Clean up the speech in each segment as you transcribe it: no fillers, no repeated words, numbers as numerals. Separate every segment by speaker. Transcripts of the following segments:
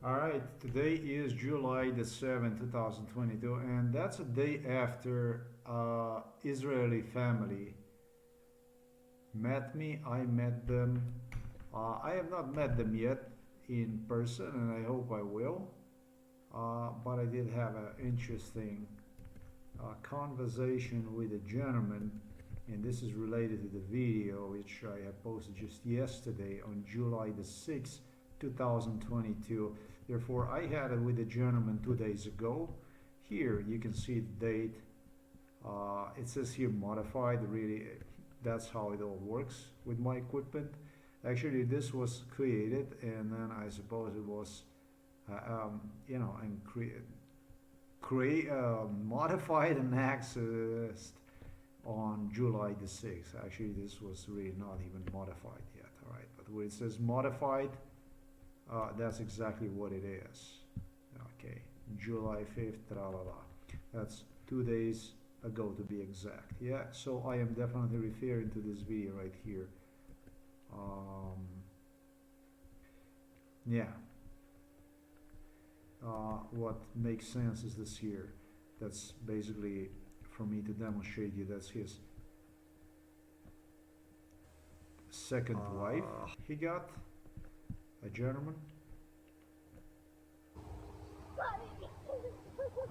Speaker 1: All right, today is July the 7th, 2022, and that's a day after Israeli family met me. I met them. I have not met them yet in person, and I hope I will. But I did have an interesting conversation with a gentleman, and this is related to the video which I have posted just yesterday on July the 6th, 2022. Therefore, I had it with a gentleman 2 days ago. Here you can see the date. It says here modified. Really, that's how it all works with my equipment. Actually, this was created, and then I suppose it was, and modified and accessed on July the 6th. Actually, this was really not even modified yet, all right? But when it says modified, that's exactly what it is. Okay, July 5th, tra la la. That's 2 days ago to be exact. Yeah, so I am definitely referring to this video right here. Yeah, what makes sense is this here. That's basically for me to demonstrate you. That's his second wife. He got a gentleman.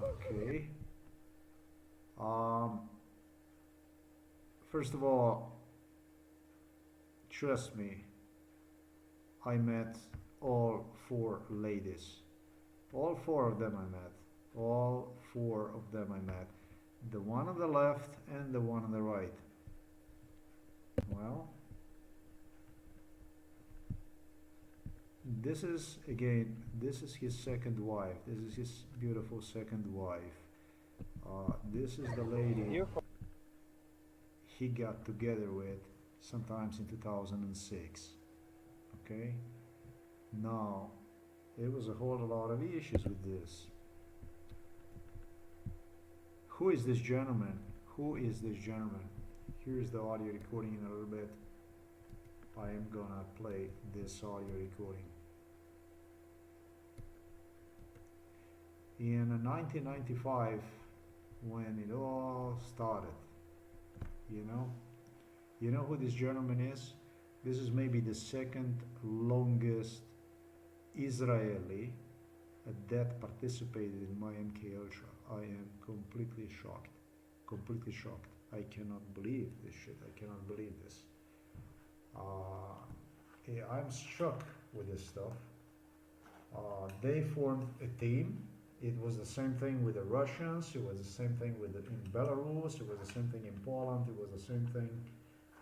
Speaker 1: Okay. Um, First of all, trust me, I met all four ladies. All four of them I met. All four of them I met. The one on the left and the one on the right. Well, this is again, this is his second wife. This is his beautiful second wife. This is the lady he got together with sometimes in 2006. Okay? Now, there was a whole lot of issues with this. Who is this gentleman? Who is this gentleman? Here's the audio recording in a little bit. I am gonna play this audio recording. In 1995, when it all started, you know, you know who this gentleman is? This is maybe the second longest Israeli that participated in my MK Ultra. I am completely shocked. Completely shocked. I cannot believe this shit. I cannot believe this. Yeah, I'm struck with this stuff. They formed a team. It was the same thing with the Russians. It was the same thing in Belarus. It was the same thing in Poland. It was the same thing,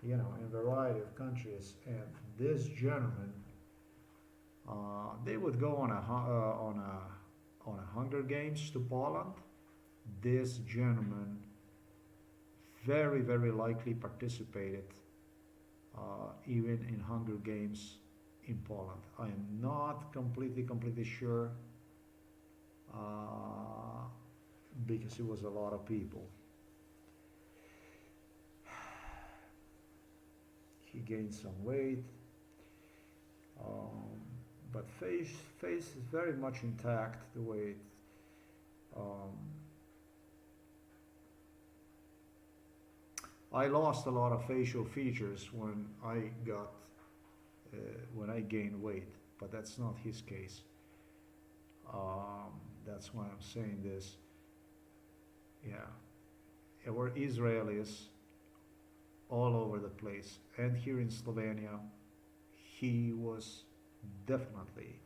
Speaker 1: in a variety of countries. And this gentleman, they would go on a Hunger Games to Poland. This gentleman very, very likely participated even in Hunger Games in Poland. I am not completely sure because it was a lot of people. He gained some weight, but face is very much intact the way it. I lost a lot of facial features when I gained weight, but that's not his case. That's why I'm saying this. Yeah, there were Israelis all over the place, and here in Slovenia, he was definitely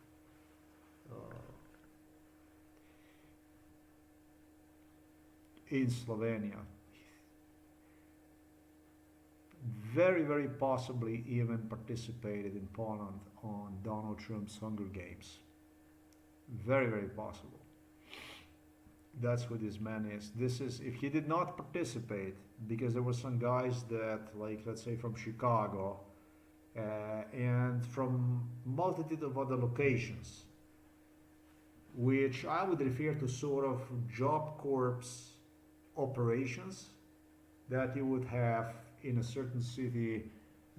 Speaker 1: in Slovenia. Very, very possibly even participated in Poland on Donald Trump's Hunger Games. Very, very possible. That's who this man is. This is, if he did not participate, because there were some guys that, like, let's say from Chicago, and from multitude of other locations, which I would refer to sort of job corps operations that you would have in a certain city,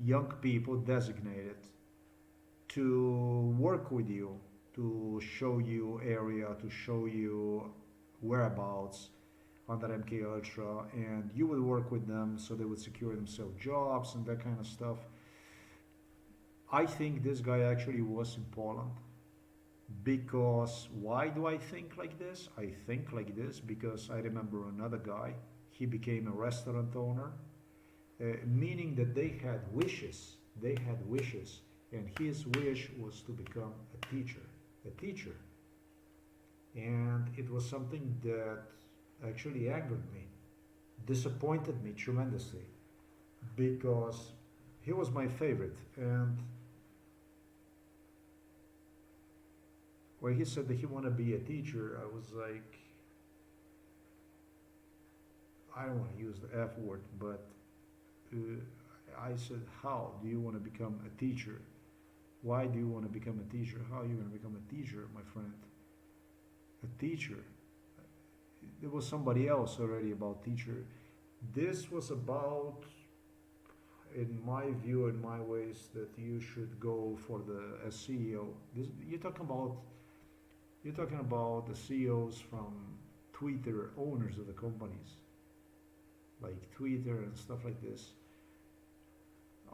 Speaker 1: young people designated to work with you to show you area, to show you whereabouts under MK Ultra, and you would work with them so they would secure themselves jobs and that kind of stuff. I think this guy actually was in Poland because why do I think like this? I think like this because I remember another guy, he became a restaurant owner, meaning that they had wishes, and his wish was to become a teacher, and it was something that actually angered me, disappointed me tremendously, because he was my favorite, and when he said that he wanted to be a teacher, I was like, I don't want to use the F word, but I said, how do you want to become a teacher? Why do you want to become a teacher? How are you going to become a teacher, my friend? A teacher. There was somebody else already about teacher. This was about, in my view, in my ways, that you should go for the CEO. You're talking about the CEOs from Twitter, owners of the companies, like Twitter and stuff like this.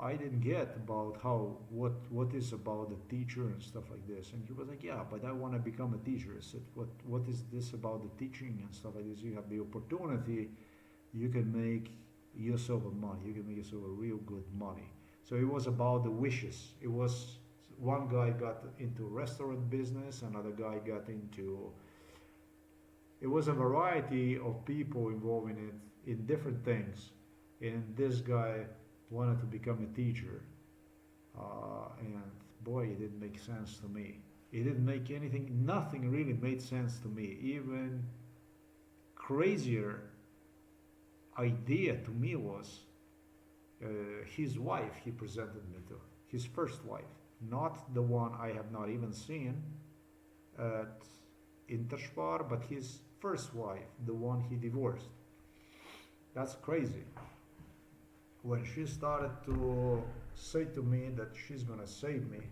Speaker 1: I didn't get about what is about the teacher and stuff like this. And he was like, yeah, but I want to become a teacher. I said, what is this about the teaching and stuff like this? You have the opportunity, you can make yourself a money. You can make yourself a real good money. So it was about the wishes. It was one guy got into restaurant business, another guy got into. It was a variety of people involved in it in different things, and this guy wanted to become a teacher, and boy, it didn't make sense to me. It didn't make anything. Nothing really made sense to me. Even crazier idea to me was his wife. He presented me to his first wife, not the one I have not even seen at Interspar, but his first wife, the one he divorced. That's crazy. When she started to say to me that she's gonna save me,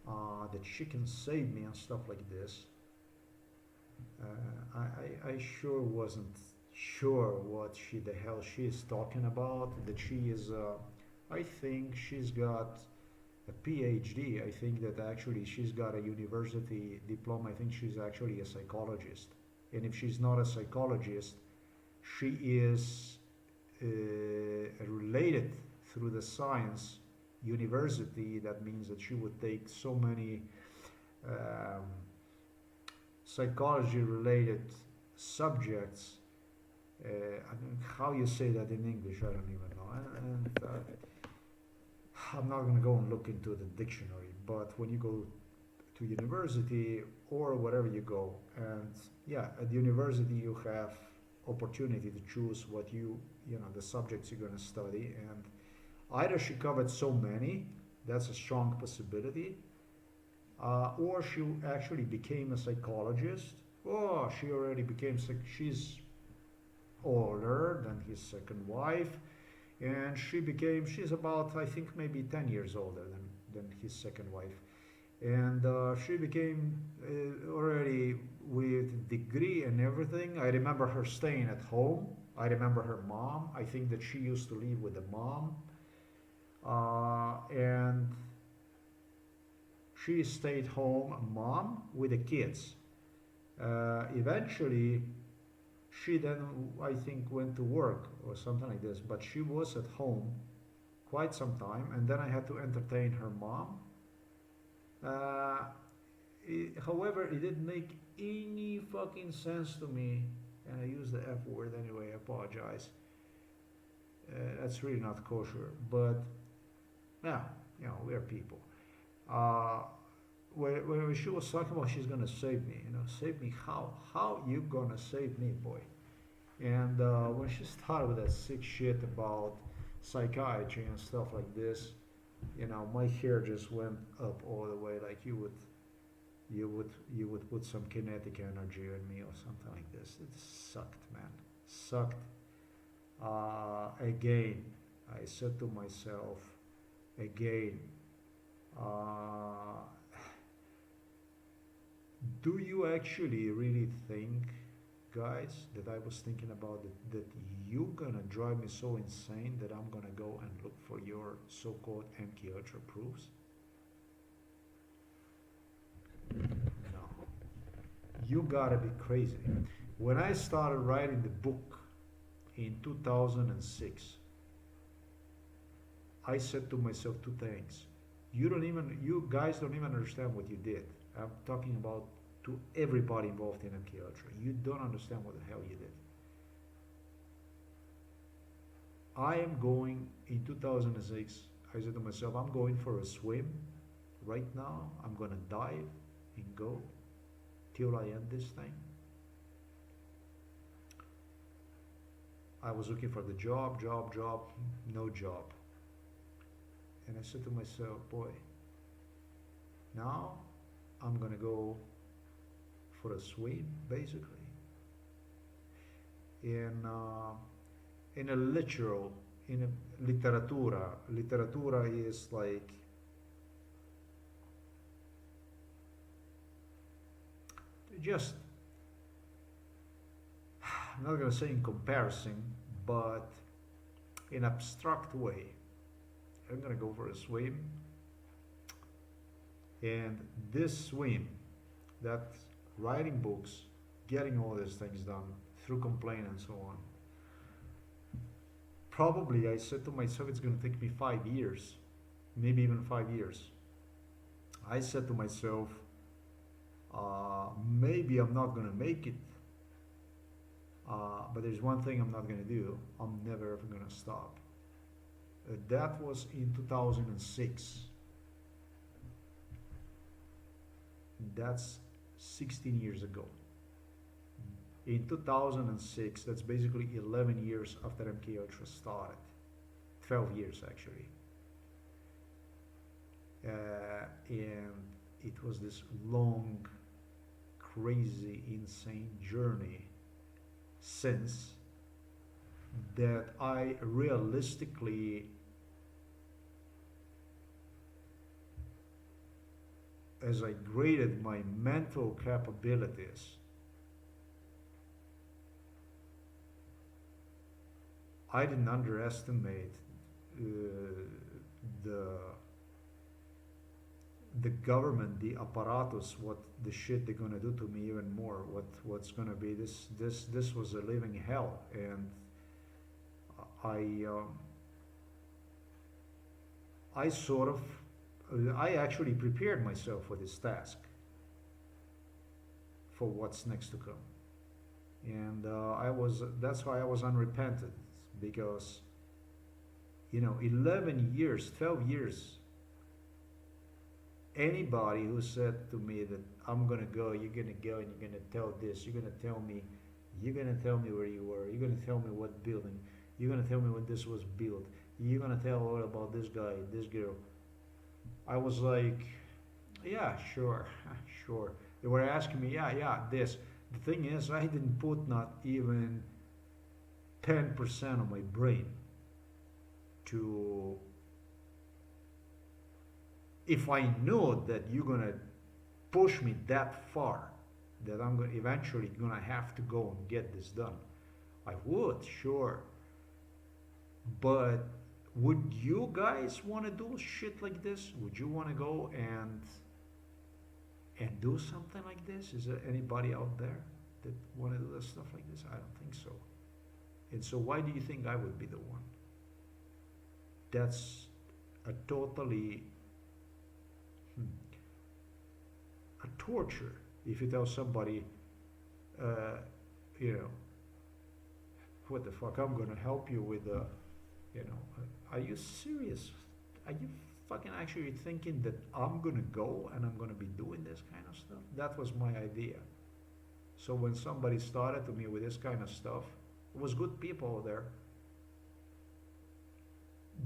Speaker 1: that she can save me and stuff like this, I sure wasn't sure what the hell she is talking about. That she is, I think she's got a PhD. I think that actually she's got a university diploma. I think she's actually a psychologist. And if she's not a psychologist, she is related through the science university. That means that she would take so many psychology related subjects. I don't know how you say that in English, I don't even know. And I'm not going to go and look into the dictionary, but when you go to university or wherever you go, and yeah, at university you have opportunity to choose what the subjects you're going to study, and either she covered so many, that's a strong possibility, or she actually became a psychologist, or she already became, she's older than his second wife, and she's about, I think, maybe 10 years older than his second wife, and she became already with degree and everything. I remember her staying at home. I remember her mom. I think that she used to live with the mom, and she stayed home, mom with the kids. Eventually, she then, I think, went to work or something like this, but she was at home quite some time, and then I had to entertain her mom. However, it didn't make any fucking sense to me, and I use the F word anyway, I apologize. That's really not kosher, but yeah, we're people. When she was talking about she's gonna save me, save me how? How you gonna save me, boy? And when she started with that sick shit about psychiatry and stuff like this, my hair just went up all the way, like you would put some kinetic energy on me or something like this. It sucked, man. Sucked. Again, I said to myself, again, Do you actually really think, guys, that I was thinking about it, that you gonna drive me so insane that I'm gonna go and look for your so-called MK Ultra proofs? No. You gotta be crazy. When I started writing the book in 2006, I said to myself two things. You guys don't even understand what you did. I'm talking about to everybody involved in MK Ultra. You don't understand what the hell you did. I am going in 2006. I said to myself, I'm going for a swim right now. I'm gonna dive and go till I end this thing. I was looking for the job, no job. And I said to myself, boy, now I'm gonna go for a swim, basically. In a literal, in a literatura is like, just, I'm not gonna say in comparison, but in abstract way. I'm gonna go for a swim, and this swim, that writing books, getting all these things done through complaint and so on. Probably I said to myself it's gonna take me 5 years, maybe even 5 years. I said to myself, maybe I'm not gonna make it, but there's one thing I'm not gonna do. I'm never ever gonna stop. That was in 2006. That's 16 years ago. In 2006, that's basically 11 years after MK Ultra started. 12 years actually. And it was this long, crazy, insane journey since that I realistically, as I graded my mental capabilities, I didn't underestimate the government, the apparatus, what the shit they're gonna do to me even more. What's gonna be this was a living hell, and I sort of, I actually prepared myself for this task, for what's next to come, and that's why I was unrepentant, because 11 years, 12 years. Anybody who said to me that I'm gonna go, you're gonna go and you're gonna tell this, you're gonna tell me where you were, you're gonna tell me what building, you're gonna tell me when this was built, you're gonna tell all about this guy, this girl. I was like, yeah, sure, sure. They were asking me, yeah, this. The thing is, I didn't put not even 10% of my brain to, if I know that you're gonna push me that far, that I'm eventually gonna have to go and get this done, I would, sure. But would you guys want to do shit like this? Would you want to go and do something like this? Is there anybody out there that want to do this stuff like this? I don't think so. And so why do you think I would be the one? That's a totally a torture. If you tell somebody, what the fuck, I'm gonna help you with are you serious? Are you fucking actually thinking that I'm gonna go and I'm gonna be doing this kind of stuff? That was my idea. So when somebody started to me with this kind of stuff, it was good people there.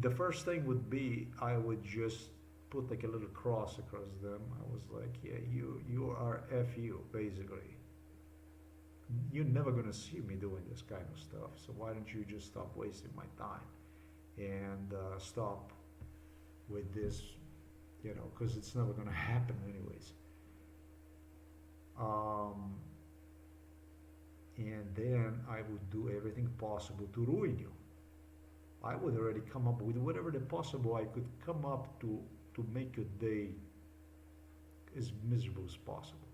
Speaker 1: The first thing would be, I would just put like a little cross across them. I was like, yeah, you are F you, basically. You're never gonna see me doing this kind of stuff, so why don't you just stop wasting my time and stop with this, because it's never gonna happen anyways. and then I would do everything possible to ruin you. I would already come up with whatever the possible I could come up to make your day as miserable as possible,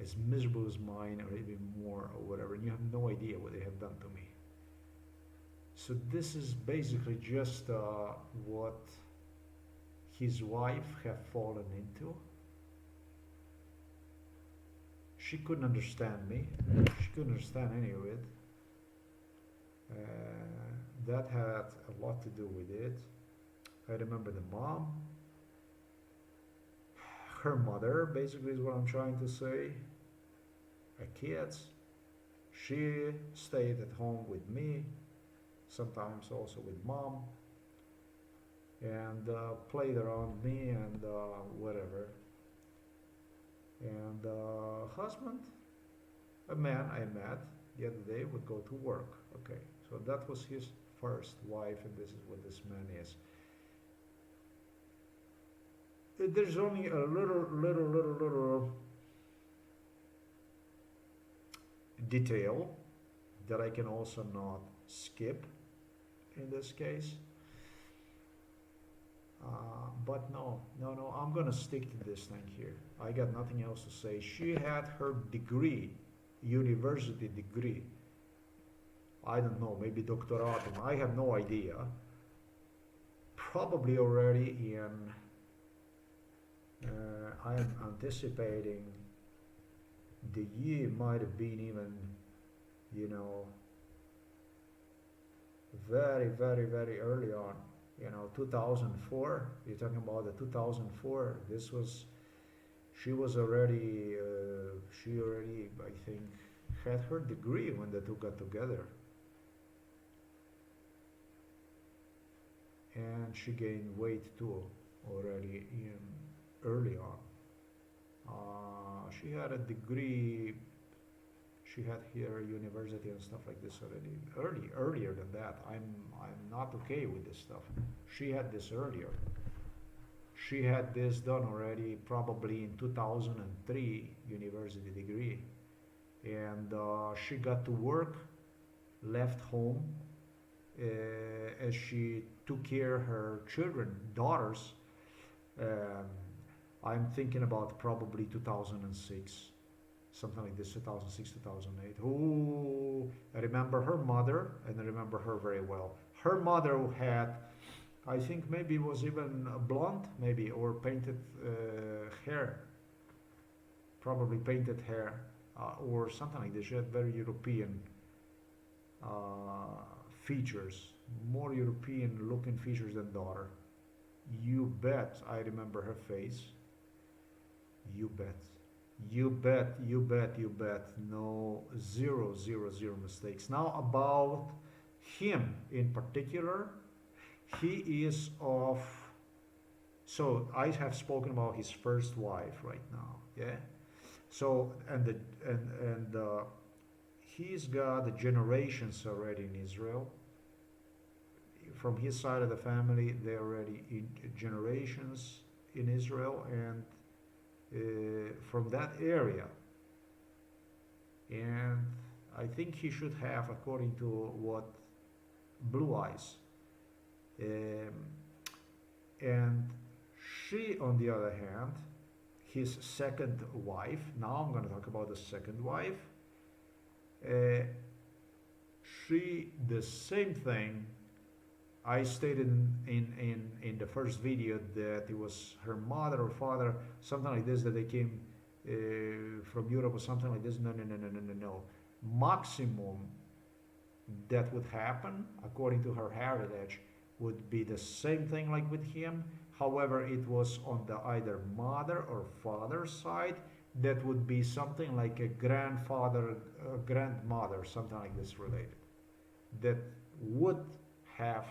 Speaker 1: as miserable as mine, or even more, or whatever. And you have no idea what they have done to me. So this is basically just what his wife have fallen into. She couldn't understand me. She couldn't understand any of it. That had a lot to do with it. I remember the mom, her mother, basically is what I'm trying to say. Her kids. She stayed at home with me, sometimes also with mom, and played around me and whatever. And husband, a man I met the other day, would go to work. Okay, so that was his first wife, and this is what this man is. There's only a little detail that I can also not skip in this case. But no, I'm gonna stick to this thing here. I got nothing else to say. She had her degree, university degree. I don't know, maybe doctoratum. I have no idea. Probably already in, I am anticipating the year might have been even, you know, very early on. 2004. You're talking about the 2004. She already, I think, had her degree when the two got together. And she gained weight too, already early on. She had a degree. She had here university and stuff like this already. Earlier than that. I'm not okay with this stuff. She had this earlier. She had this done already probably in 2003, university degree. And she got to work, left home, as she took care of her children, daughters. I'm thinking about probably 2006. Something like this, 2006, 2008. Oh, I remember her mother, and I remember her very well. Her mother had, I think maybe was even blonde, maybe, or painted hair. Probably painted hair, or something like this. She had very European features, more European looking features than daughter. You bet I remember her face. You bet. You bet. No, zero mistakes. Now about him in particular, he is of, so I have spoken about his first wife right now, yeah? So, and he's got the generations already in Israel. From his side of the family, they're already in generations in Israel, and from that area, and I think he should have, according to what Blue Eyes, and she, on the other hand, his second wife. Now I'm going to talk about the second wife. She, the same thing. I stated in the first video that it was her mother or father, something like this, that they came from Europe or something like this. No. Maximum that would happen, according to her heritage, would be the same thing like with him. However, it was on the either mother or father's side. That would be something like a grandfather, grandmother, something like this related. That would have,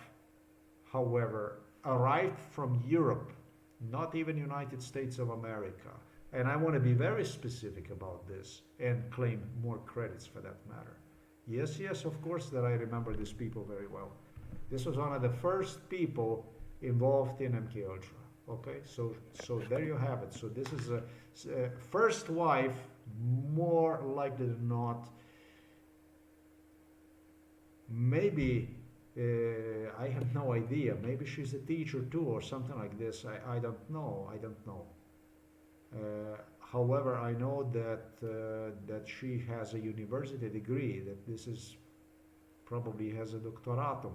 Speaker 1: however, arrived from Europe, not even United States of America. And I want to be very specific about this and claim more credits for that matter. Yes, of course, that I remember these people very well. This was one of the first people involved in MK Ultra. Okay, so there you have it. So this is a first wife, more likely than not, Maybe I have no idea. Maybe she's a teacher too, or something like this. I don't know. I don't know. However, I know that she has a university degree. That this is probably has a doctoratum,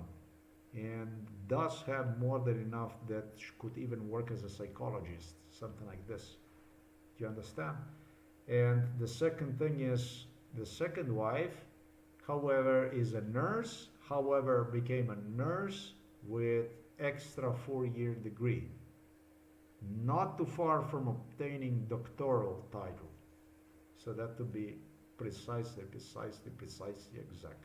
Speaker 1: and does have more than enough that she could even work as a psychologist, something like this. Do you understand? And the second thing is the second wife, however, is a nurse, however, became a nurse with extra 4-year degree, not too far from obtaining doctoral title. So that to be precisely exact.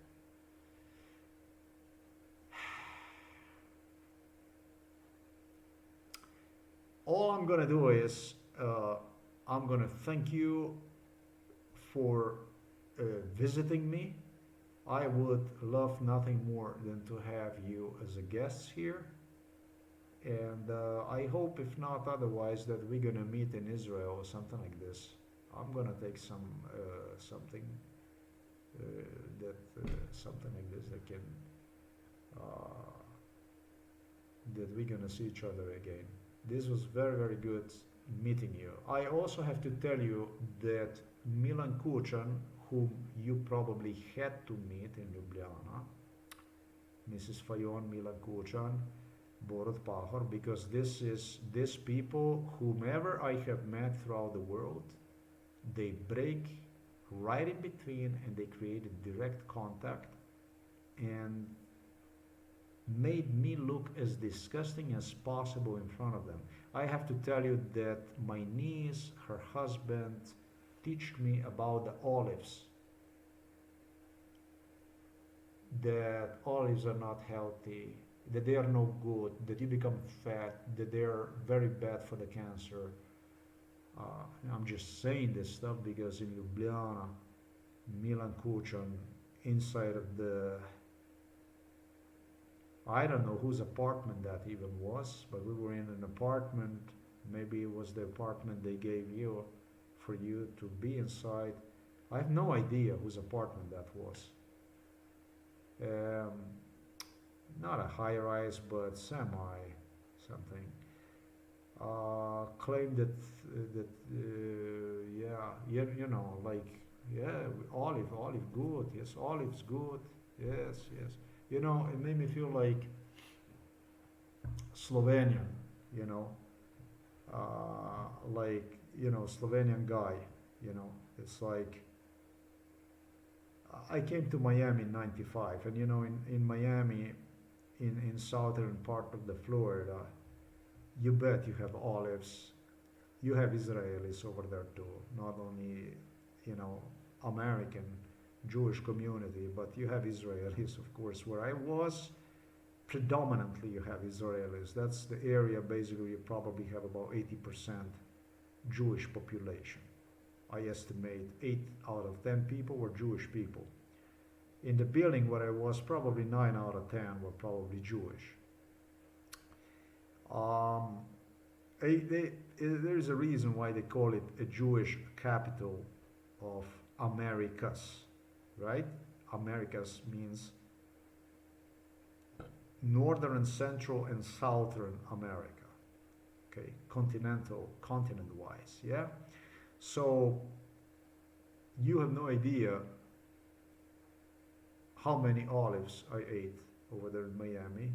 Speaker 1: All I'm gonna do is I'm gonna thank you for visiting me. I would love nothing more than to have you as a guest here. And I hope, if not otherwise, that we're gonna meet in Israel or something like this. I'm gonna take something something like this uh, that we're gonna see each other again. This was very, very good meeting you. I also have to tell you that Milan Kuchan, whom you probably had to meet in Ljubljana, Mrs. Fayon, Milan Kuchan, Borut Pahor, because these people, whomever I have met throughout the world, they break right in between and they create a direct contact and made me look as disgusting as possible in front of them. I have to tell you that my niece, her husband, teach me about the olives. That olives are not healthy, that they are no good, that you become fat, that they are very bad for the cancer. I'm just saying this stuff because in Ljubljana, Milan Kuchan, inside of I don't know whose apartment that even was, but we were in an apartment. Maybe it was the apartment they gave you for you to be inside. I have no idea whose apartment that was. Um, Not a high rise, but semi something. Claimed that yeah, you know, like, yeah, olive good, yes, olives good, yes. You know, it made me feel like Slovenian, you know, like, you know, Slovenian guy, you know. It's like I came to Miami in '95, and you know, in Miami, in southern part of the Florida, you bet you have olives. You have Israelis over there too, not only, you know, American Jewish community, but you have Israelis, of course. Where I was, predominantly you have Israelis. That's the area basically you probably have about 80% Jewish population. I estimate 8 out of 10 people were Jewish people. In the building where I was, probably 9 out of 10 were probably Jewish. There's a reason why they call it a Jewish capital of Americas, right? Americas means northern, central, and southern America. Okay, continent-wise, yeah. So you have no idea how many olives I ate over there in Miami.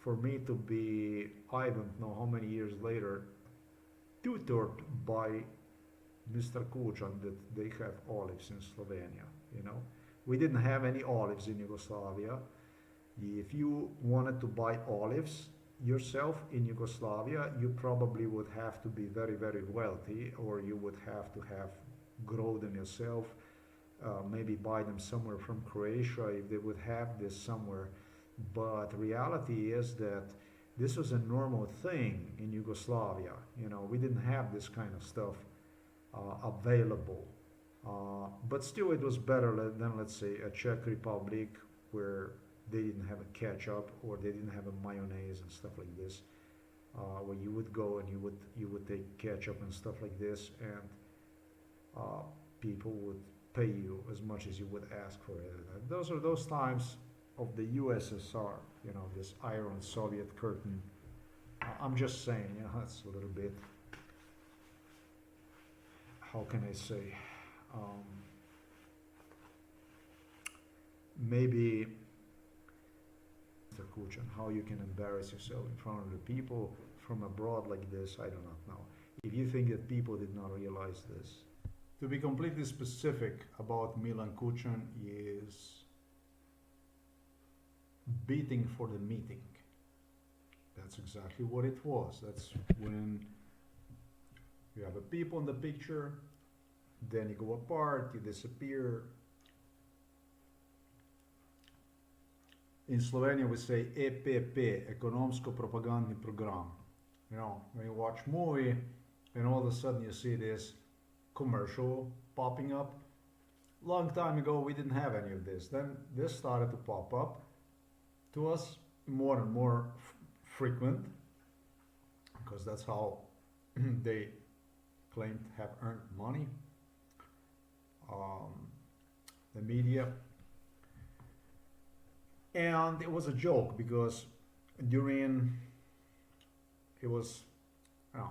Speaker 1: For me to be, I don't know how many years later, tutored by Mr. Kuchan that they have olives in Slovenia, you know. We didn't have any olives in Yugoslavia. If you wanted to buy olives yourself in Yugoslavia, you probably would have to be very, very wealthy, or you would have to have grown them yourself, maybe buy them somewhere from Croatia if they would have this somewhere. But reality is that this was a normal thing in Yugoslavia. You know, we didn't have this kind of stuff available. But still, it was better than, let's say, a Czech Republic where they didn't have a ketchup or they didn't have a mayonnaise and stuff like this. Where you would go and you would take ketchup and stuff like this, and people would pay you as much as you would ask for it. And those are those times of the USSR, you know, this Iron Soviet curtain. I'm just saying, you know, it's a little bit, how can I say, um, maybe Mr. Kuchan, how you can embarrass yourself in front of the people from abroad like this, I do not know. If you think that people did not realize this. To be completely specific about Milan Kuchan is beating for the meeting. That's exactly what it was. That's when you have a people in the picture, then you go apart, you disappear. In Slovenia we say EPP, Ekonomsko-Propagandni Program. You know, when you watch movie and all of a sudden you see this commercial popping up. Long time ago we didn't have any of this. Then this started to pop up to us more and more frequent, because that's how they claim to have earned money. The media. And it was a joke because during, it was, you know,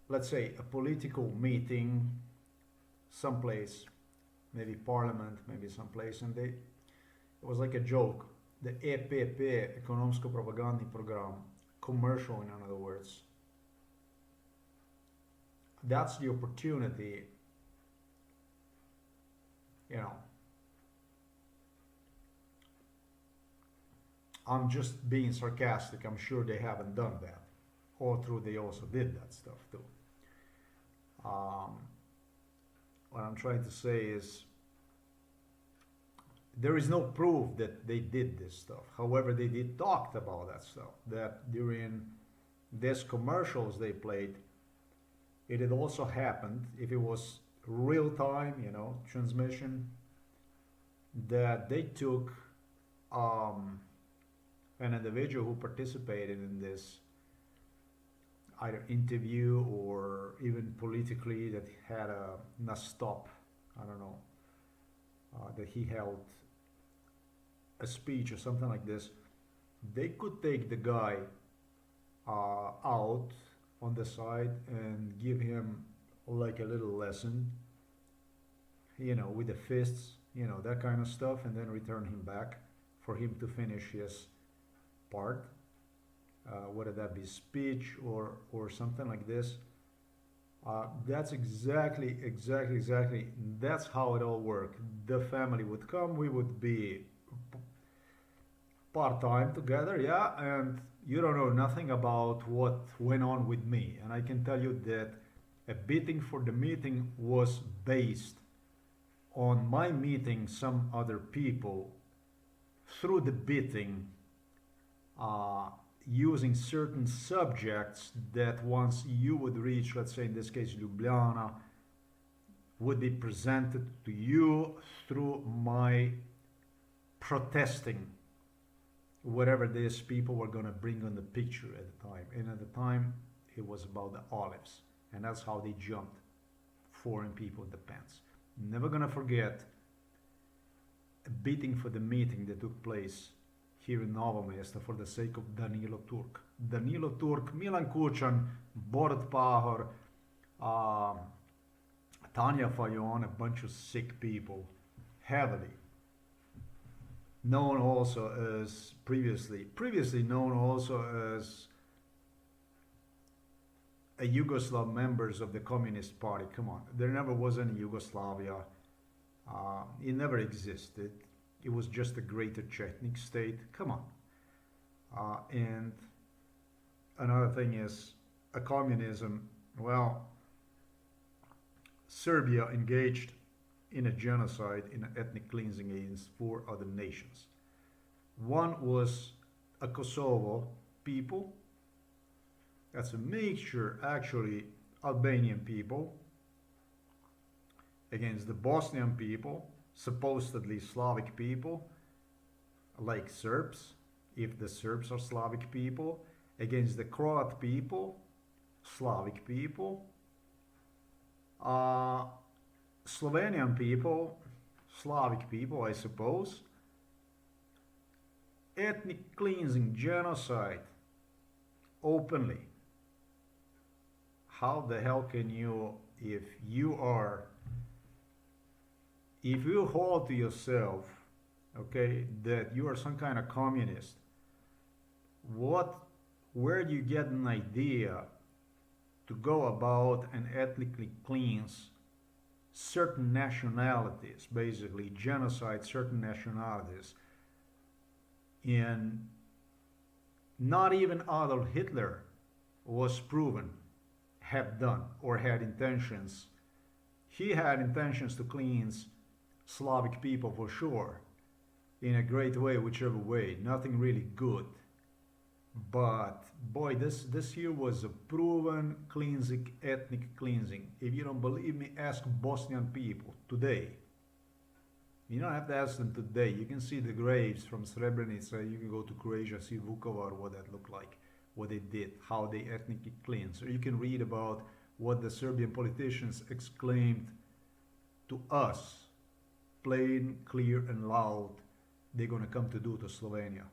Speaker 1: let's say a political meeting someplace, maybe parliament, maybe someplace, and it was like a joke. The EPP, Ekonomsko-Propagandni Program, commercial in other words. That's the opportunity, you know. I'm just being sarcastic. I'm sure they haven't done that. All through they also did that stuff too. What I'm trying to say is there is no proof that they did this stuff. However, they did talk about that stuff. That during these commercials they played, it had also happened, if it was real time, you know, transmission, that they took an individual who participated in this either interview or even politically, that had a stop, I don't know, that he held a speech or something like this. They could take the guy out on the side and give him like a little lesson, you know, with the fists, you know, that kind of stuff, and then return him back for him to finish his part, whether that be speech or something like this. That's exactly, that's how it all worked. The family would come, we would be part-time together, yeah, and you don't know nothing about what went on with me. And I can tell you that a bidding for the meeting was based on my meeting some other people through the bidding, using certain subjects that once you would reach, let's say in this case Ljubljana, would be presented to you through my protesting whatever these people were going to bring on the picture at the time. And at the time it was about the olives, and that's how they jumped foreign people in the pants. Never gonna forget a bidding for the meeting that took place here in Novo Mesto for the sake of Danilo Turk. Danilo Turk, Milan Kuchan, Borut Pahor, Tanja Fajon, a bunch of sick people, heavily known also as previously known also as a Yugoslav members of the Communist Party. Come on, there never was any Yugoslavia. It never existed. It was just a greater Chechnik state. Come on. And another thing is a communism. Well, Serbia engaged in a genocide, in an ethnic cleansing against 4 other nations. One was a Kosovo people. That's a mixture, actually, Albanian people against the Bosnian people, supposedly Slavic people, like Serbs, if the Serbs are Slavic people, against the Croat people, Slavic people, Uh, Slovenian people, Slavic people, I suppose, ethnic cleansing, genocide, openly. How the hell can you, if you are, if you hold to yourself, okay, that you are some kind of communist, what, where do you get an idea to go about and ethnically cleanse certain nationalities, basically genocide certain nationalities, and not even Adolf Hitler was proven have done or had intentions. He had intentions to cleanse Slavic people for sure, in a great way, whichever way, nothing really good. But boy, this here was a proven cleansing, ethnic cleansing. If you don't believe me, ask Bosnian people today. You don't have to ask them today. You can see the graves from Srebrenica. You can go to Croatia, see Vukovar, what that looked like, what they did, how they ethnically cleansed. Or you can read about what the Serbian politicians exclaimed to us, plain, clear, and loud. They're going to come to do to Slovenia,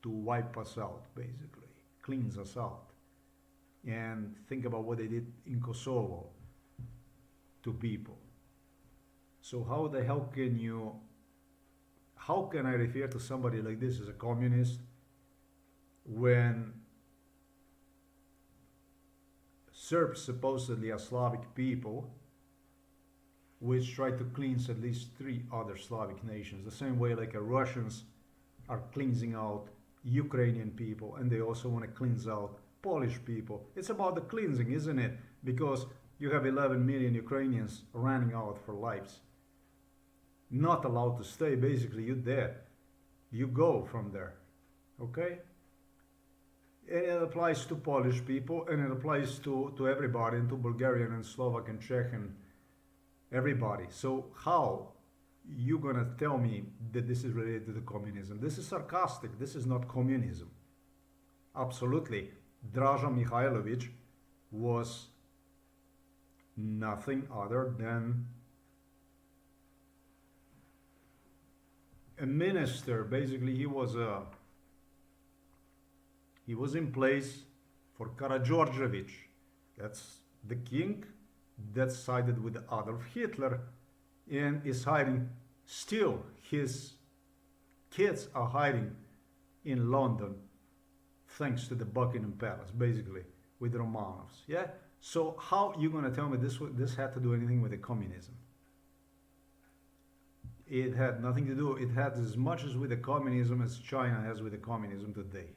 Speaker 1: to wipe us out, basically, cleanse us out. And think about what they did in Kosovo to people. So how the hell can you, how can I refer to somebody like this as a communist when Serbs supposedly are Slavic people which try to cleanse at least 3 other Slavic nations, the same way like Russians are cleansing out Ukrainian people, and they also want to cleanse out Polish people. It's about the cleansing, isn't it? Because you have 11 million Ukrainians running out for lives, not allowed to stay. Basically, you're dead. You go from there, okay? And it applies to Polish people, and it applies to everybody, and to Bulgarian and Slovak and Czech and everybody. So how you gonna tell me that this is related to the communism? This is sarcastic. This is not communism. Absolutely. Draža Mihailović was nothing other than a minister. Basically, he was in place for Karađorđević. That's the king that sided with Adolf Hitler and is hiding. Still, his kids are hiding in London thanks to the Buckingham Palace, basically, with the Romanovs. Yeah? So how you going to tell me this had to do anything with the communism? It had nothing to do. It had as much as with the communism as China has with the communism today.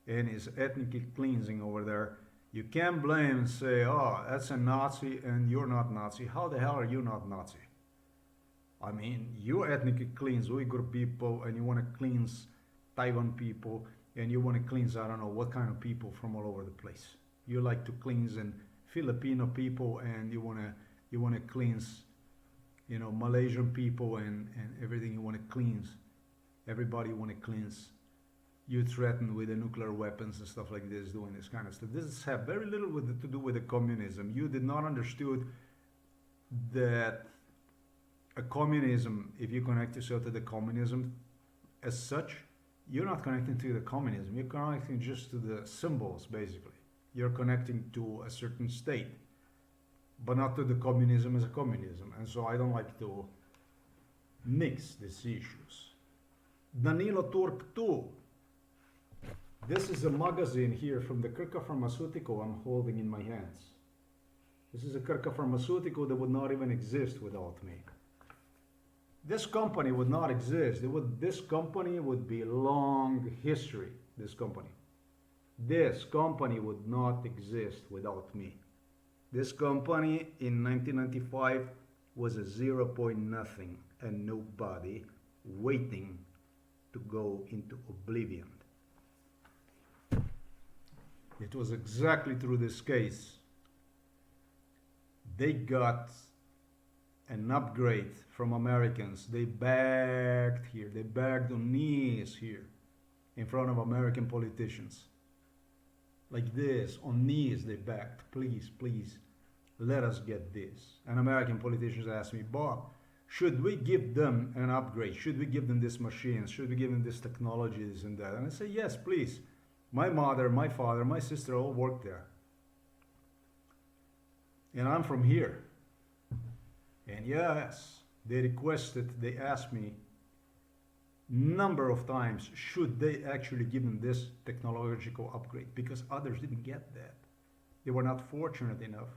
Speaker 1: And is ethnically cleansing over there. You can't blame and say, oh, that's a Nazi and you're not Nazi. How the hell are you not Nazi? I mean, you ethnically cleanse Uyghur people, and you want to cleanse Taiwan people, and you want to cleanse, I don't know what kind of people from all over the place. You like to cleanse and Filipino people, and you want to cleanse, you know, Malaysian people and everything. You want to cleanse. Everybody you want to cleanse. You threaten with the nuclear weapons and stuff like this, doing this kind of stuff. This has very little to do with the communism. You did not understood that a communism, if you connect yourself to the communism as such, you're not connecting to the communism. You're connecting just to the symbols, basically. You're connecting to a certain state, but not to the communism as a communism. And so I don't like to mix these issues. Danilo Turk too. This is a magazine here from the Krka Pharmaceutical I'm holding in my hands. This is a Krka Pharmaceutical that would not even exist without me. This company would not exist. This company would be long history, this company. This company would not exist without me. This company in 1995 was a 0 point nothing and nobody waiting to go into oblivion. It was exactly through this case they got an upgrade from Americans. They begged here, they begged on knees here in front of American politicians. Like this, on knees they begged, please, please, let us get this. And American politicians ask me, Bob, should we give them an upgrade? Should we give them this machines? Should we give them this technology, this and that? And I say, yes, please. My mother, my father, my sister all work there. And I'm from here. And yes, they requested, they asked me number of times, should they actually give them this technological upgrade? Because others didn't get that. They were not fortunate enough.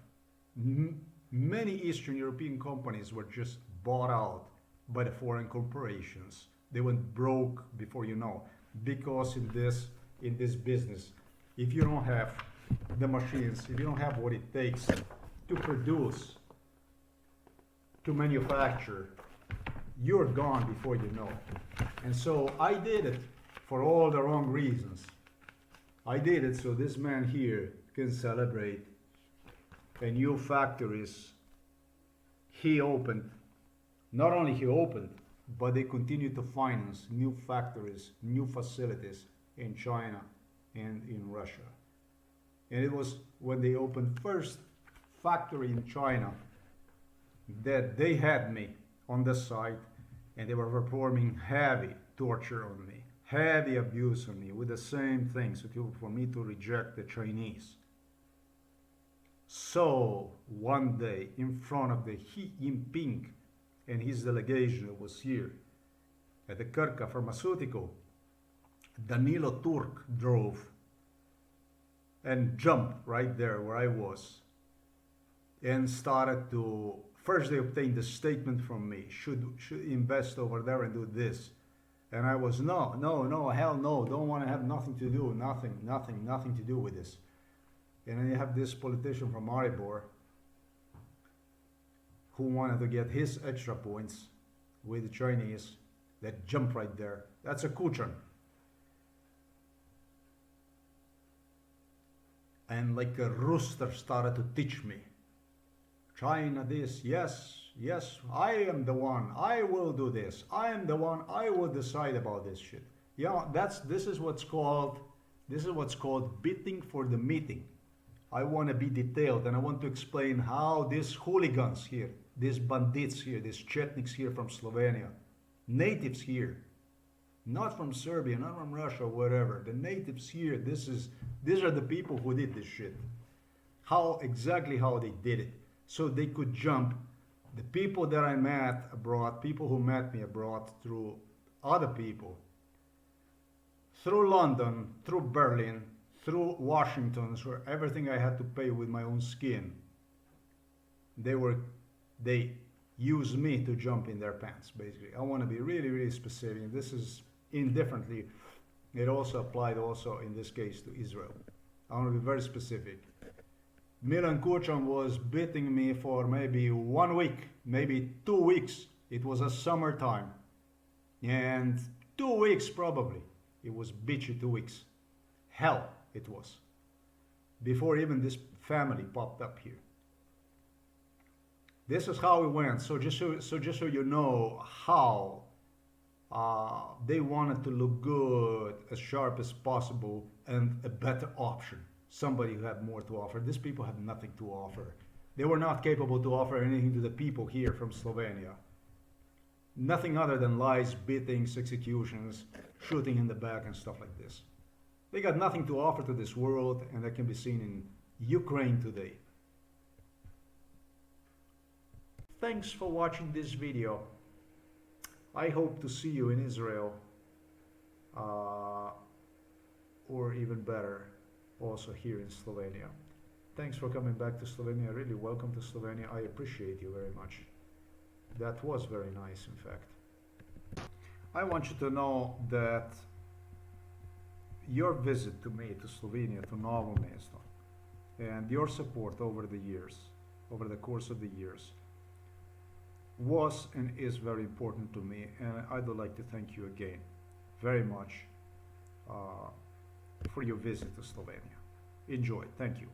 Speaker 1: Many Eastern European companies were just bought out by the foreign corporations. They went broke before you know. Because in this business, if you don't have the machines, if you don't have what it takes to produce, to manufacture, you're gone before you know. And so I did it for all the wrong reasons. I did it so this man here can celebrate a new factories he opened. Not only he opened, but they continue to finance new factories, new facilities in China and in Russia. And it was when they opened first factory in China that they had me on the site, and they were performing heavy torture on me, heavy abuse on me with the same things for me to reject the Chinese. So one day in front of the Xi Jinping and his delegation that was here at the Kirka Pharmaceutical, Danilo Turk drove and jumped right there where I was and started to, first they obtained a statement from me, should invest over there and do this. And I was, no, hell no, don't want to have nothing to do, nothing to do with this. And then you have this politician from Maribor who wanted to get his extra points with the Chinese that jumped right there. That's a Kuchan. And like a rooster started to teach me. China this, yes, I am the one, I will do this. I am the one, I will decide about this shit. Yeah, this is what's called bidding for the meeting. I want to be detailed and I want to explain how these hooligans here, these bandits here, these Chetniks here from Slovenia, natives here, not from Serbia, not from Russia, whatever, the natives here, these are the people who did this shit. Exactly how they did it. So they could jump. The people that I met abroad, people who met me abroad through other people, through London, through Berlin, through Washington, where everything I had to pay with my own skin, they used me to jump in their pants, basically. I want to be really, really specific. This is indifferently. It also applied also in this case to Israel. I want to be very specific. Milan Kuchan was beating me for maybe 1 week, maybe 2 weeks. It was a summertime. And 2 weeks probably. It was bitchy 2 weeks. Hell, it was. Before even this family popped up here. This is how it went. So just so you know how they wanted to look good, as sharp as possible, and a better option. Somebody who had more to offer. These people had nothing to offer. They were not capable to offer anything to the people here from Slovenia. Nothing other than lies, beatings, executions, shooting in the back and stuff like this. They got nothing to offer to this world, and that can be seen in Ukraine today. Thanks for watching this video. I hope to see you in Israel, or even better, also here in Slovenia. Thanks for coming back to Slovenia. Really welcome to Slovenia. I appreciate you very much. That was very nice, in fact. I want you to know that your visit to me, to Slovenia, to Novo mesto, and your support over the years, over the course of the years, was and is very important to me, and I'd like to thank you again very much for your visit to Slovenia. Enjoy. Thank you.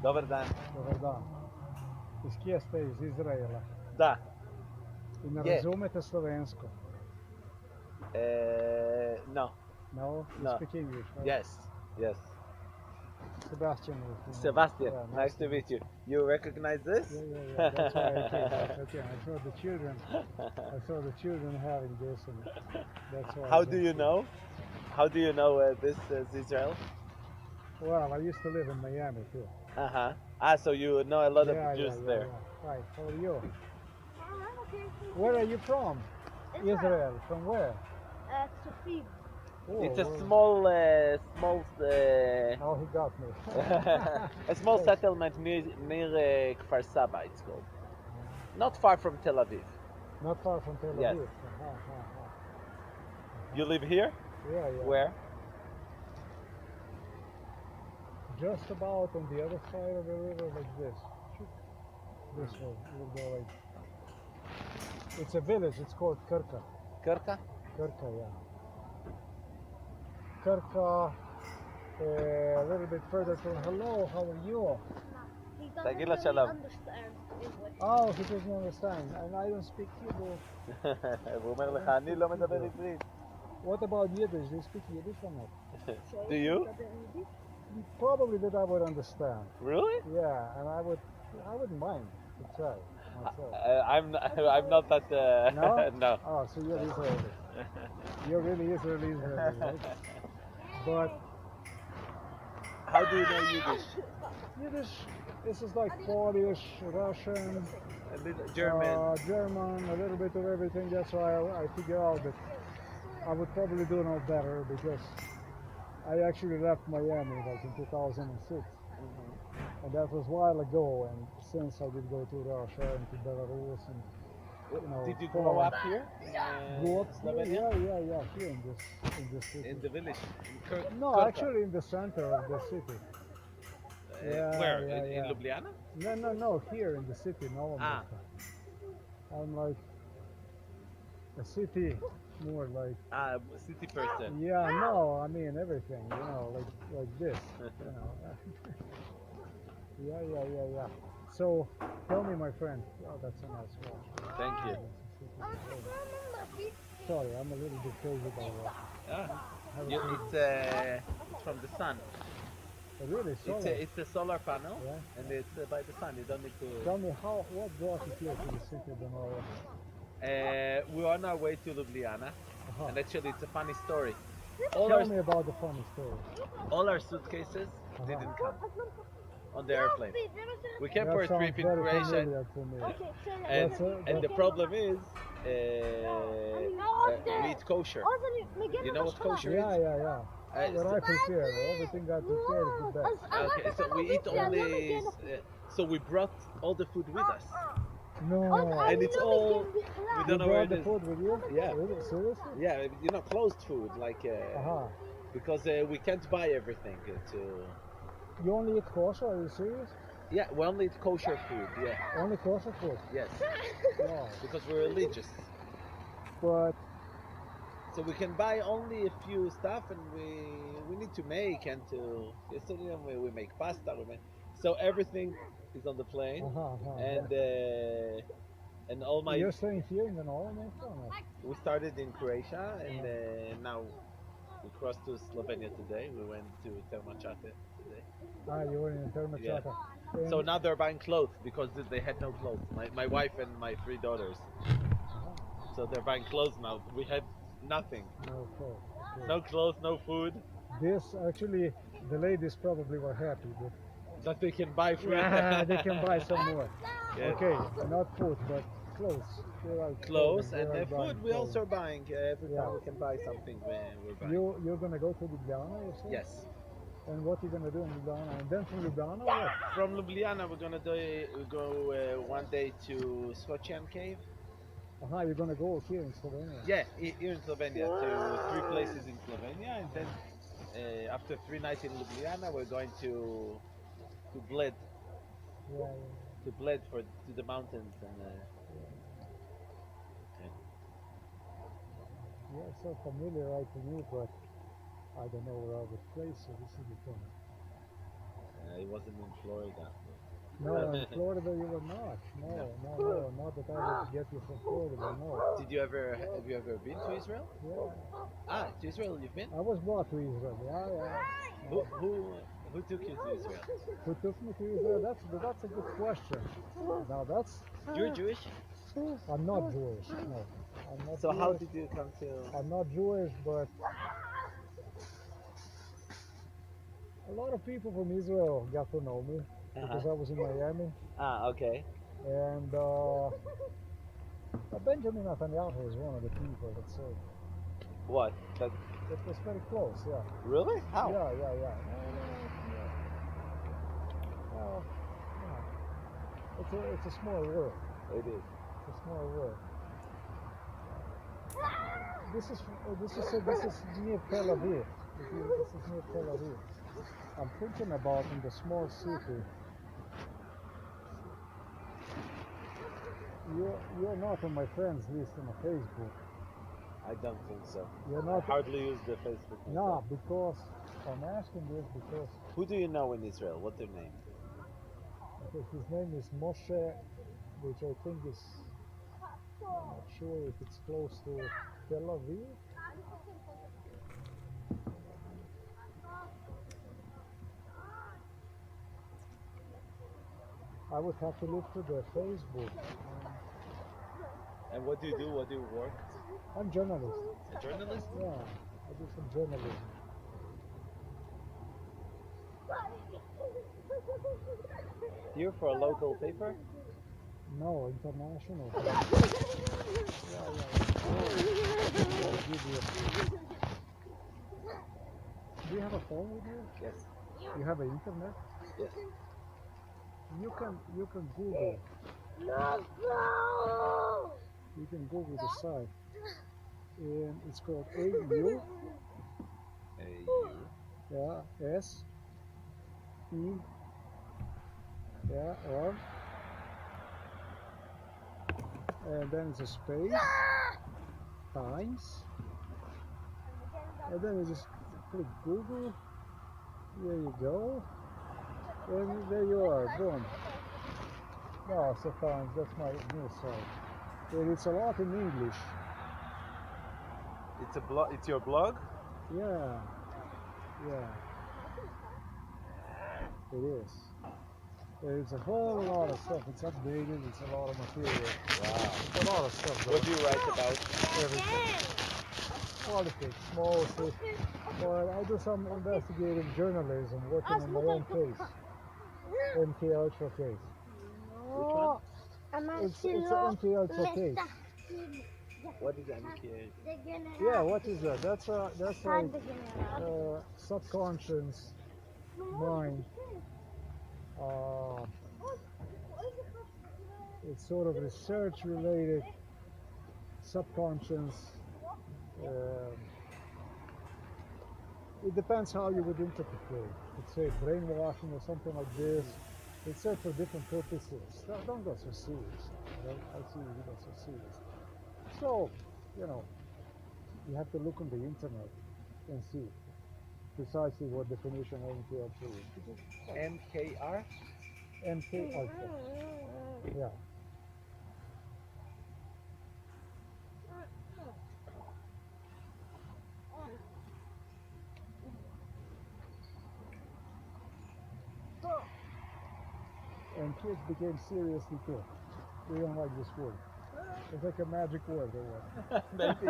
Speaker 2: Dobar dan.
Speaker 3: Dobar dan. Iz kje ste? Iz Izraela.
Speaker 2: Da.
Speaker 3: I ne
Speaker 2: Je.
Speaker 3: razumete slovensko?
Speaker 2: No.
Speaker 3: No? You
Speaker 2: No.
Speaker 3: speak English, right?
Speaker 2: Yes. Yes.
Speaker 3: Sebastian with me.
Speaker 2: Sebastian,
Speaker 3: Yeah,
Speaker 2: nice to meet you. You recognize this?
Speaker 3: Yeah. That's why I came. Okay, I saw the children. I saw the children having this, and that's why.
Speaker 2: How
Speaker 3: I
Speaker 2: do
Speaker 3: came
Speaker 2: you
Speaker 3: to-
Speaker 2: know? How do you know this is Israel?
Speaker 3: Well, I used to live in Miami too.
Speaker 2: Uh-huh. Ah, so you know a lot of Jews there.
Speaker 3: Yeah. Hi, how are you?
Speaker 4: I'm okay.
Speaker 3: Where are you from? Israel. From where?
Speaker 4: Sofia.
Speaker 3: Oh,
Speaker 2: It's a
Speaker 3: well,
Speaker 2: small,
Speaker 3: Oh, he got me.
Speaker 2: a small settlement near Kfar Saba. It's called. Not far from Tel Aviv.
Speaker 3: Not far from Tel Aviv.
Speaker 2: Yes. You live here?
Speaker 3: Yeah.
Speaker 2: Where?
Speaker 3: Just about on the other side of the river, like this. This way. We'll go like. It's a village. It's called Kirka.
Speaker 2: Kirka?
Speaker 3: Kirka, yeah. Kirka. A little bit further to. Hello, how are you?
Speaker 4: He
Speaker 2: Tagila
Speaker 4: doesn't really
Speaker 2: shalom.
Speaker 4: understand English.
Speaker 3: Oh, he doesn't understand, and I don't speak Hebrew.
Speaker 2: הוא אומר לך, אני לא מדבר עברית.
Speaker 3: What about Yiddish? Do you speak Yiddish or not?
Speaker 2: Do you?
Speaker 3: Probably that I would understand.
Speaker 2: Really?
Speaker 3: Yeah, and I wouldn't mind to try myself.
Speaker 2: I'm not that.
Speaker 3: No?
Speaker 2: No.
Speaker 3: Oh, so you're Israeli. You're really Israeli, right? But
Speaker 2: How do you know Yiddish?
Speaker 3: Yiddish, this is like Polish, Russian,
Speaker 2: A little German.
Speaker 3: German, a little bit of everything. That's why I figure out that I would probably do no better because I actually left Miami like in 2006. And that was a while ago, and since I did go to Russia and to Belarus and
Speaker 2: Did you grow up here?
Speaker 3: grew up
Speaker 2: Slovenia?
Speaker 3: yeah, here in this city.
Speaker 2: In the village? In
Speaker 3: No,
Speaker 2: Kirka?
Speaker 3: actually in the center of the city.
Speaker 2: Where?
Speaker 3: Yeah.
Speaker 2: In Ljubljana?
Speaker 3: No, here in the city, Novo
Speaker 2: Ah.
Speaker 3: mesto. I'm like a city, more like
Speaker 2: City person.
Speaker 3: yeah, no, I mean everything, like this, Yeah. So, tell me, my friend. Oh, that's a nice watch.
Speaker 2: Thank you.
Speaker 3: Sorry, I'm a little bit crazy about that.
Speaker 2: It's from the sun.
Speaker 3: Really, solar.
Speaker 2: It's a solar panel,
Speaker 3: Yeah.
Speaker 2: and it's by the sun. You don't need to.
Speaker 3: Tell me what brought you here to the city of Novo?
Speaker 2: We're on our way to Ljubljana,
Speaker 3: Uh-huh.
Speaker 2: and actually, it's a funny story.
Speaker 3: Tell me about the funny story.
Speaker 2: All our suitcases didn't come on the airplane. We came
Speaker 3: That
Speaker 2: for a
Speaker 3: sounds
Speaker 2: trip in
Speaker 3: very
Speaker 2: Croatia,
Speaker 3: familiar to me.
Speaker 2: and
Speaker 3: That's
Speaker 2: the problem is we eat kosher. You know what kosher is?
Speaker 3: Yeah. What I prepare, everything I prepare is the best.
Speaker 2: Okay, so we eat only. So we brought all the food with us,
Speaker 3: No.
Speaker 2: and it's all. We
Speaker 3: You
Speaker 2: don't know where
Speaker 3: brought
Speaker 2: it
Speaker 3: the
Speaker 2: is.
Speaker 3: food with you?
Speaker 2: Yeah.
Speaker 3: Really? Seriously?
Speaker 2: Yeah, closed food, like because we can't buy everything to.
Speaker 3: You only eat kosher? Are you serious?
Speaker 2: Yeah, we only eat kosher food. Yeah,
Speaker 3: Only kosher food?
Speaker 2: yes,
Speaker 3: Wow.
Speaker 2: because we're religious.
Speaker 3: But
Speaker 2: So we can buy only a few stuff, and we need to make and to. So we make pasta. So everything is on the plane, and all my.
Speaker 3: you're staying here in the Novo mesto? No?
Speaker 2: We started in Croatia, and now we crossed to Slovenia today. We went to Termachate today.
Speaker 3: You were in Termachata.
Speaker 2: Yeah. So now they're buying clothes because they had no clothes. My wife and my 3 daughters. So they're buying clothes now. We had nothing.
Speaker 3: No clothes. Okay.
Speaker 2: No clothes, no food.
Speaker 3: This actually, the ladies probably were happy. But
Speaker 2: That they can buy food.
Speaker 3: they can buy some more.
Speaker 2: Yeah.
Speaker 3: Okay, not food, but clothes. They like
Speaker 2: Clothes
Speaker 3: clothing.
Speaker 2: and
Speaker 3: They like
Speaker 2: food.
Speaker 3: buying
Speaker 2: We
Speaker 3: clothes.
Speaker 2: also are buying. Every time
Speaker 3: Yeah.
Speaker 2: we can buy something, we're buying.
Speaker 3: You're gonna go to Ljubljana, you said?
Speaker 2: Yes.
Speaker 3: And what you gonna do in Ljubljana? And then from Ljubljana, what?
Speaker 2: From Ljubljana, we go one day to Skocian Cave.
Speaker 3: You're gonna go here in Slovenia.
Speaker 2: Yeah, here in Slovenia, to 3 places in Slovenia, and then after 3 nights in Ljubljana, we're going to Bled,
Speaker 3: Yeah.
Speaker 2: to Bled to the mountains and.
Speaker 3: Yeah, it's so familiar right to me, but I don't know where all the place. So this is the thing.
Speaker 2: He wasn't in Florida.
Speaker 3: No, in Florida you were not. No, not that I would get you from Florida. No.
Speaker 2: Have you ever been to Israel?
Speaker 3: Yeah,
Speaker 2: To Israel you've been?
Speaker 3: I was brought to Israel. Yeah.
Speaker 2: Who took you to Israel?
Speaker 3: Who took me to Israel? That's a good question. Now that's
Speaker 2: You're Jewish?
Speaker 3: I'm not Jewish. No, I'm not
Speaker 2: So
Speaker 3: Jewish.
Speaker 2: how did you come to?
Speaker 3: I'm not Jewish, but a lot of people from Israel got to know me because I was in Miami,
Speaker 2: Okay.
Speaker 3: and Benjamin Netanyahu is one of the people that said
Speaker 2: What? That
Speaker 3: it was very close. Yeah.
Speaker 2: really? How?
Speaker 3: Yeah. Well, it's a small world.
Speaker 2: It is.
Speaker 3: It's a small world. This is near Tel Aviv. This is near Tel Aviv. I'm thinking about in the small city. You're not on my friends list on Facebook.
Speaker 2: I don't think so.
Speaker 3: You're
Speaker 2: I
Speaker 3: not.
Speaker 2: hardly use the Facebook.
Speaker 3: No, because I'm asking this because
Speaker 2: Who do you know in Israel? What's their name?
Speaker 3: his name is Moshe, which I think is. I'm not sure if it's close to Tel Aviv. I would have to look to the Facebook.
Speaker 2: And what do you do? What do you work?
Speaker 3: I'm journalist.
Speaker 2: A journalist?
Speaker 3: Yeah, I do some journalism.
Speaker 2: Here for a local paper?
Speaker 3: No, international. Do you have a phone with you?
Speaker 2: Yes.
Speaker 3: You have an internet?
Speaker 2: Yes.
Speaker 3: You can Google. You can Google the site, and it's called AU. Yeah, SE. Yeah, or. And then it's a space times, and then you just click Google. There you go, and there you are. Boom. No, so times. That's my new site, and it's a lot in English.
Speaker 2: It's a blog. It's your blog.
Speaker 3: Yeah. It is. It's a whole lot of stuff. It's updated. It's a lot of material.
Speaker 2: Wow.
Speaker 3: It's a lot of stuff.
Speaker 2: What do you write about?
Speaker 3: Everything. Politics, mostly. But I do some investigative journalism, working on my own case. MK Ultra case.
Speaker 2: Which one?
Speaker 3: It's an MK Ultra case.
Speaker 2: What is MKA?
Speaker 3: Yeah, what is that? That's like subconscious mind. It's sort of research related, subconscious. It depends how you would interpret it. It's say brainwashing or something like this. It's said for different purposes. Don't go so serious. I see you go so serious. So, you have to look on the internet and see precisely what definition of MK Ultra is.
Speaker 2: MKR?
Speaker 3: MK Ultra. Yeah. And kids became seriously too. They don't like this word. It's like a magic word or what?
Speaker 2: Maybe.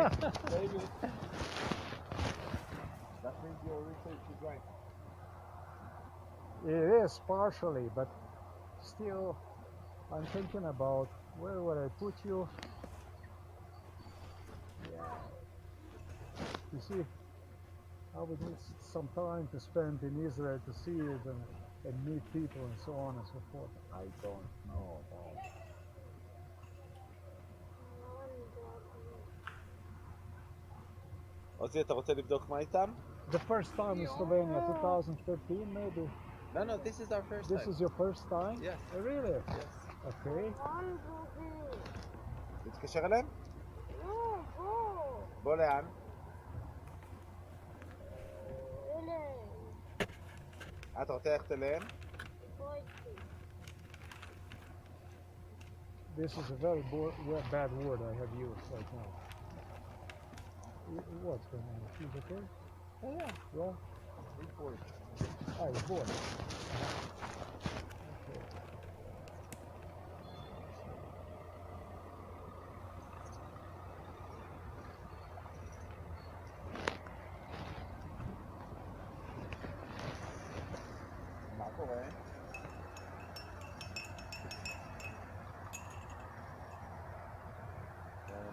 Speaker 2: That means your research is right.
Speaker 3: It is partially, but still, I'm thinking about where would I put you. You see, I would need some time to spend in Israel to see it and meet people and so on and so forth. I don't know about it.
Speaker 2: עוזי, אתה רוצה לבדוק מה איתם?
Speaker 3: The first time in Slovenia, 2013 maybe.
Speaker 2: No, this is our first
Speaker 3: This
Speaker 2: time.
Speaker 3: is your first time?
Speaker 2: Yes.
Speaker 3: Oh, really?
Speaker 2: Yes.
Speaker 3: Okay.
Speaker 2: תתקשר אליהם? בוא לאן? אתה רוצה ללכת אליהם?
Speaker 3: This is a very bad word I have used right now. What's going on? Is it okay?
Speaker 2: Oh, yeah.
Speaker 3: Yeah?
Speaker 2: He's bored.
Speaker 3: Ah, he's bored. Okay.
Speaker 2: מה קורה?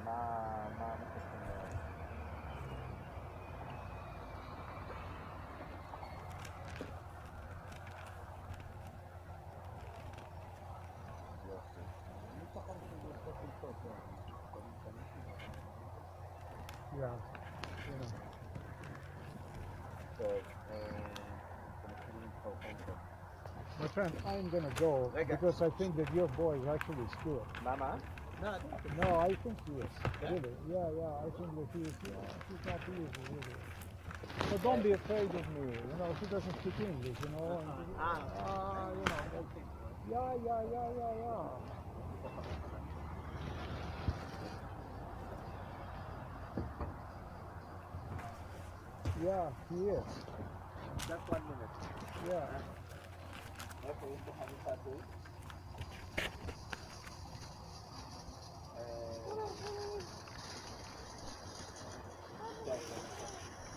Speaker 2: מה אנחנו אומרים? יופי. אני פחות שזה קצת לצפות,
Speaker 3: Yeah. You know.
Speaker 2: טוב, אנחנו מתחילים לבחור קודם.
Speaker 3: My friend, I'm gonna go
Speaker 2: רגע.
Speaker 3: because I think that your boy is actually screwed.
Speaker 2: מה?
Speaker 3: No, I think he is. Really. Yeah. I think that he is. Yeah, he's not easy, really. So don't be afraid of me. You know, he doesn't speak English, you know. And, you know. Yeah. Yeah, he is.
Speaker 2: Just 1 minute.
Speaker 3: Yeah.
Speaker 2: איפה יש לך מסעדות?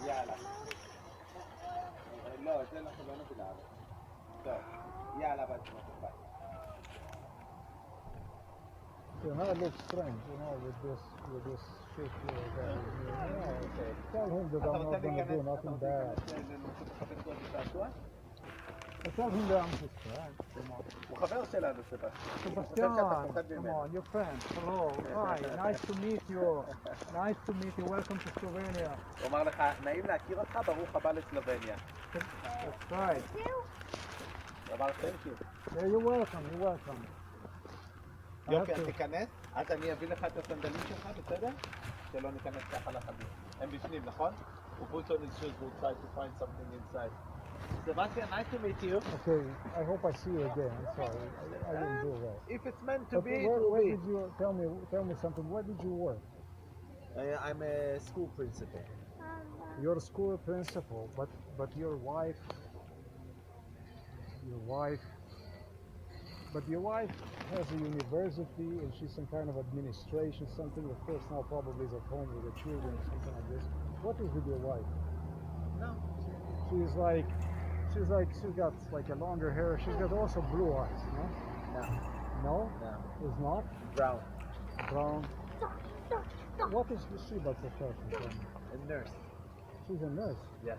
Speaker 2: יאללה. לא, את זה אנחנו לא נביא לארץ. טוב, יאללה, בעצמך, ביי.
Speaker 3: So now it looks strange, you know, with this shit here. Tell him that I'm not gonna do nothing bad. I tell him that I'm his friend. Come on.
Speaker 2: הוא חבר שלנו, סבסטיאן.
Speaker 3: Sebastian, come on, your friend. Hello. Hi. Nice to meet you. Nice to meet you. Welcome to Slovenia.
Speaker 2: הוא אמר לך, נעים להכיר אותך, ברוך הבא לסלובניה.
Speaker 3: That's right.
Speaker 2: הוא אמר, thank you.
Speaker 3: Yeah, you're welcome. You're welcome. I have
Speaker 2: יופי, אז
Speaker 3: to-
Speaker 2: תיכנס, אז אני אביא לך את הסנדלים שלך, בסדר? שלא ניכנס ככה לחדר. הם בפנים, נכון? הוא put on his shoes, we'll try to find something inside. Sebastian, nice to meet you.
Speaker 3: Okay. I hope I see you again. I'm sorry. I didn't do that.
Speaker 2: If it's meant to
Speaker 3: But
Speaker 2: be, it
Speaker 3: where
Speaker 2: will be.
Speaker 3: did you tell me something? Where did you work?
Speaker 2: I'm a school principal.
Speaker 3: You're a school principal, but your wife, but your wife has a university and she's some kind of administration, something. Of course, now probably is at home with the children or something like this. What is with your wife?
Speaker 2: No.
Speaker 3: She's got like a longer hair. She's got also blue eyes, no?
Speaker 2: No.
Speaker 3: No,
Speaker 2: No.
Speaker 3: it's not
Speaker 2: Brown.
Speaker 3: brown. What is she by profession? Tell me?
Speaker 2: A nurse.
Speaker 3: She's a nurse.
Speaker 2: Yes.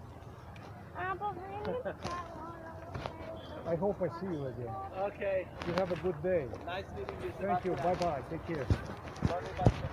Speaker 3: I hope I see you again.
Speaker 2: Okay.
Speaker 3: You have a good day.
Speaker 2: Nice meeting you,
Speaker 3: Thank you.
Speaker 2: Sebastian.
Speaker 3: Bye bye. Take care.
Speaker 2: Sorry about the